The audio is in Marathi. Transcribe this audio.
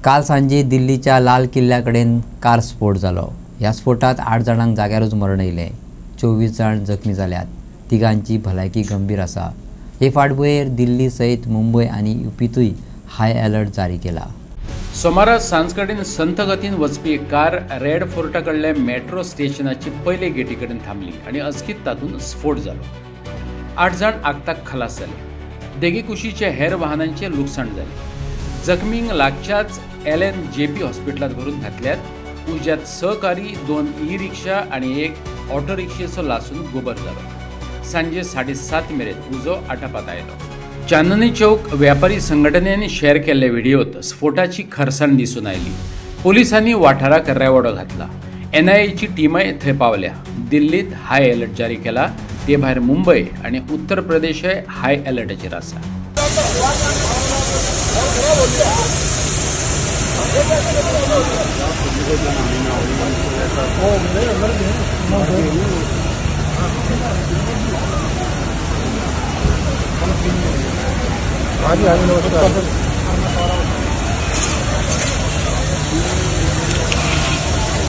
काल सांजे दिल्लीच्या लाल किल्ल्याकडेन कार स्फोट जालो। ह्या स्फोटात 8 जाणांक जाग्यारूच मरण येयलें। 24 जाण जखमी जाल्यात। तिगांची भलायकी गंभीर आसा। हे फाटभुंयेर दिल्ली सयत मुंबय आनी यूपीतूय हाय अलर्ट जारी केला। सोमारा सांजकडेन संथ गतीन वचपी कार रेड फोर्टा कडल्या मेट्रो स्टेशनाची पयले गेटी कडेन थांबली आनी अचकीत तातूंत स्फोट जालो। 8 जाण आगताक खलास जाले। देगेकुशीचे हेर वाहनांचे लुकसाण जाले। जखमींक लागच्याच LNJP हॉस्पिटलात व्हरून घातल्यात। उज्यात सहकारी 2 ई-रिक्षा आनी 1 ऑटो रिक्षेचो लासून गोबर जालो। सांजे 7:30 मेरेन उजो आटापात आयलो। चांदनी चौक व्यापारी संघटनेन शेअर केल्ले व्हिडिओत स्फोटाची खरसाण दिसून आयली। पोलिसांनी वाठाराक रेवाडो घातला। NIAची टीमय थंय पावल्या। दिल्लीत हाय अलर्ट जारी केला। ते भायर मुंबय आनी उत्तर प्रदेशय हाय अलर्टाचेर आसा। आगे